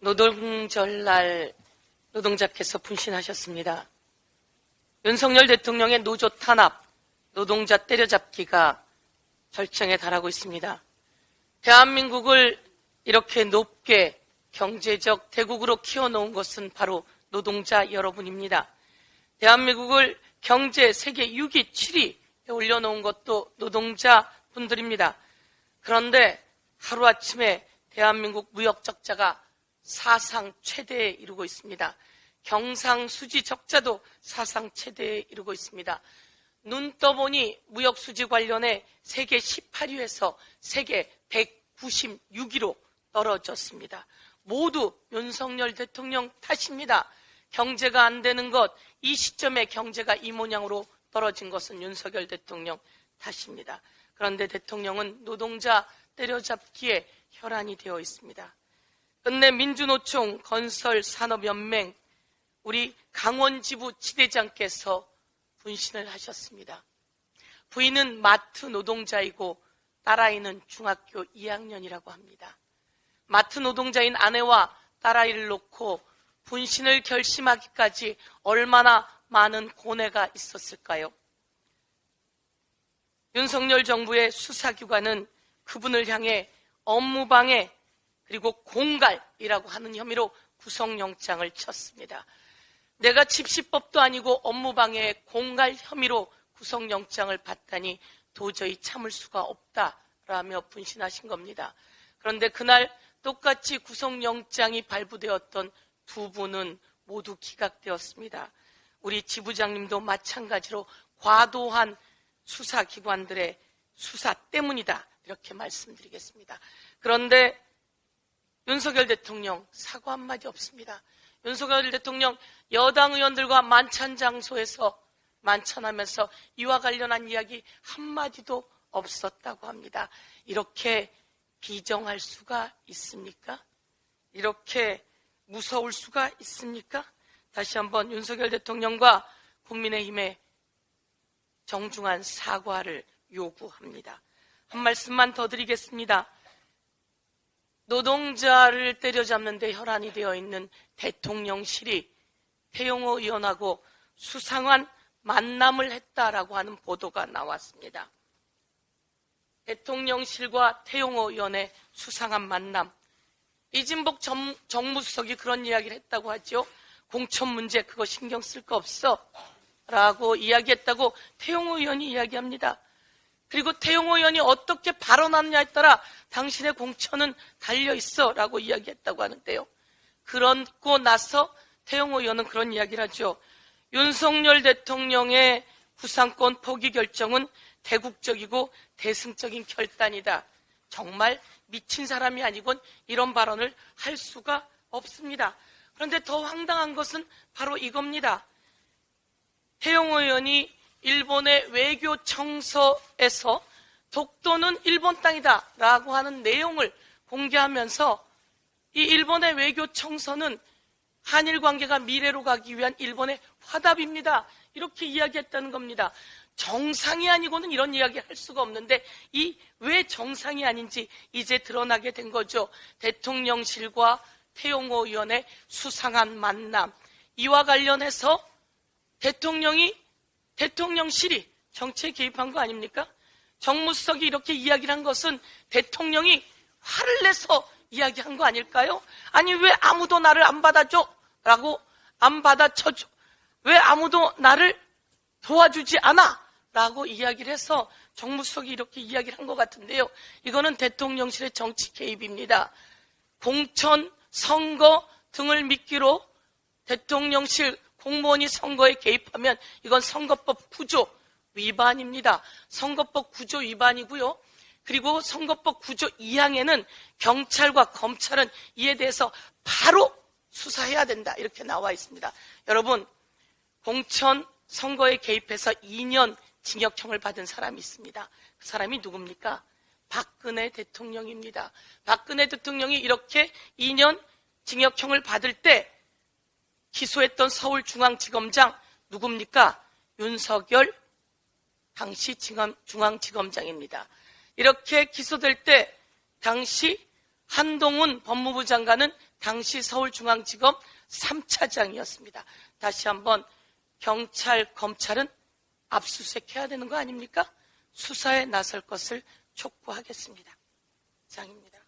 노동절날 노동자께서 분신하셨습니다. 윤석열 대통령의 노조 탄압, 노동자 때려잡기가 절정에 달하고 있습니다. 대한민국을 이렇게 높게 경제적 대국으로 키워놓은 것은 바로 노동자 여러분입니다. 대한민국을 경제 세계 6위, 7위에 올려놓은 것도 노동자 분들입니다. 그런데 하루아침에 대한민국 무역 적자가 사상 최대에 이르고 있습니다. 경상수지 적자도 사상 최대에 이르고 있습니다. 눈 떠보니 무역수지 관련해 세계 18위에서 세계 196위로 떨어졌습니다. 모두 윤석열 대통령 탓입니다. 경제가 안 되는 것, 이 시점에 경제가 이 모양으로 떨어진 것은 윤석열 대통령 탓입니다. 그런데 대통령은 노동자 때려잡기에 혈안이 되어 있습니다. 끝내 민주노총, 건설산업연맹, 우리 강원지부 지대장께서 분신을 하셨습니다. 부인은 마트 노동자이고 딸아이는 중학교 2학년이라고 합니다. 마트 노동자인 아내와 딸아이를 놓고 분신을 결심하기까지 얼마나 많은 고뇌가 있었을까요? 윤석열 정부의 수사기관은 그분을 향해 업무방해 그리고 공갈이라고 하는 혐의로 구속영장을 쳤습니다. 내가 집시법도 아니고 업무방해 공갈 혐의로 구속영장을 받다니 도저히 참을 수가 없다라며 분신하신 겁니다. 그런데 그날 똑같이 구속영장이 발부되었던 두 분은 모두 기각되었습니다. 우리 지부장님도 마찬가지로 과도한 수사기관들의 수사 때문이다 이렇게 말씀드리겠습니다. 그런데 윤석열 대통령 사과 한마디 없습니다. 윤석열 대통령 여당 의원들과 만찬 장소에서 만찬하면서 이와 관련한 이야기 한마디도 없었다고 합니다. 이렇게 비정할 수가 있습니까? 이렇게 무서울 수가 있습니까? 다시 한번 윤석열 대통령과 국민의힘의 정중한 사과를 요구합니다. 한 말씀만 더 드리겠습니다. 노동자를 때려잡는 데 혈안이 되어 있는 대통령실이 태영호 의원하고 수상한 만남을 했다라고 하는 보도가 나왔습니다. 대통령실과 태영호 의원의 수상한 만남. 이진복 정무수석이 그런 이야기를 했다고 하죠. 공천 문제 그거 신경 쓸 거 없어 라고 이야기했다고 태영호 의원이 이야기합니다. 그리고 태영호 의원이 어떻게 발언하느냐에 따라 당신의 공천은 달려있어 라고 이야기했다고 하는데요. 그러고 나서 태영호 의원은 그런 이야기를 하죠. 윤석열 대통령의 구상권 포기 결정은 대국적이고 대승적인 결단이다. 정말 미친 사람이 아니곤 이런 발언을 할 수가 없습니다. 그런데 더 황당한 것은 바로 이겁니다. 태영호 의원이 일본의 외교청서에서 독도는 일본 땅이다 라고 하는 내용을 공개하면서 이 일본의 외교청서는 한일 관계가 미래로 가기 위한 일본의 화답입니다. 이렇게 이야기했다는 겁니다. 정상이 아니고는 이런 이야기 할 수가 없는데 이 왜 정상이 아닌지 이제 드러나게 된 거죠. 대통령실과 태영호 의원의 수상한 만남. 이와 관련해서 대통령실이 정치에 개입한 거 아닙니까? 정무수석이 이렇게 이야기를 한 것은 대통령이 화를 내서 이야기한 거 아닐까요? 아니 왜 아무도 나를 안 받아줘? 라고 안 받아쳐줘. 왜 아무도 나를 도와주지 않아? 라고 이야기를 해서 정무수석이 이렇게 이야기를 한 것 같은데요. 이거는 대통령실의 정치 개입입니다. 공천, 선거 등을 미끼로 대통령실 공무원이 선거에 개입하면 이건 선거법 구조 위반입니다. 선거법 구조 위반이고요. 그리고 선거법 구조 2항에는 경찰과 검찰은 이에 대해서 바로 수사해야 된다 이렇게 나와 있습니다. 여러분, 공천 선거에 개입해서 2년 징역형을 받은 사람이 있습니다. 그 사람이 누굽니까? 박근혜 대통령입니다. 박근혜 대통령이 이렇게 2년 징역형을 받을 때 기소했던 서울중앙지검장 누굽니까? 윤석열 당시 중앙지검장입니다. 이렇게 기소될 때 당시 한동훈 법무부 장관은 당시 서울중앙지검 3차장이었습니다. 다시 한번 경찰, 검찰은 압수수색해야 되는 거 아닙니까? 수사에 나설 것을 촉구하겠습니다. 이상입니다.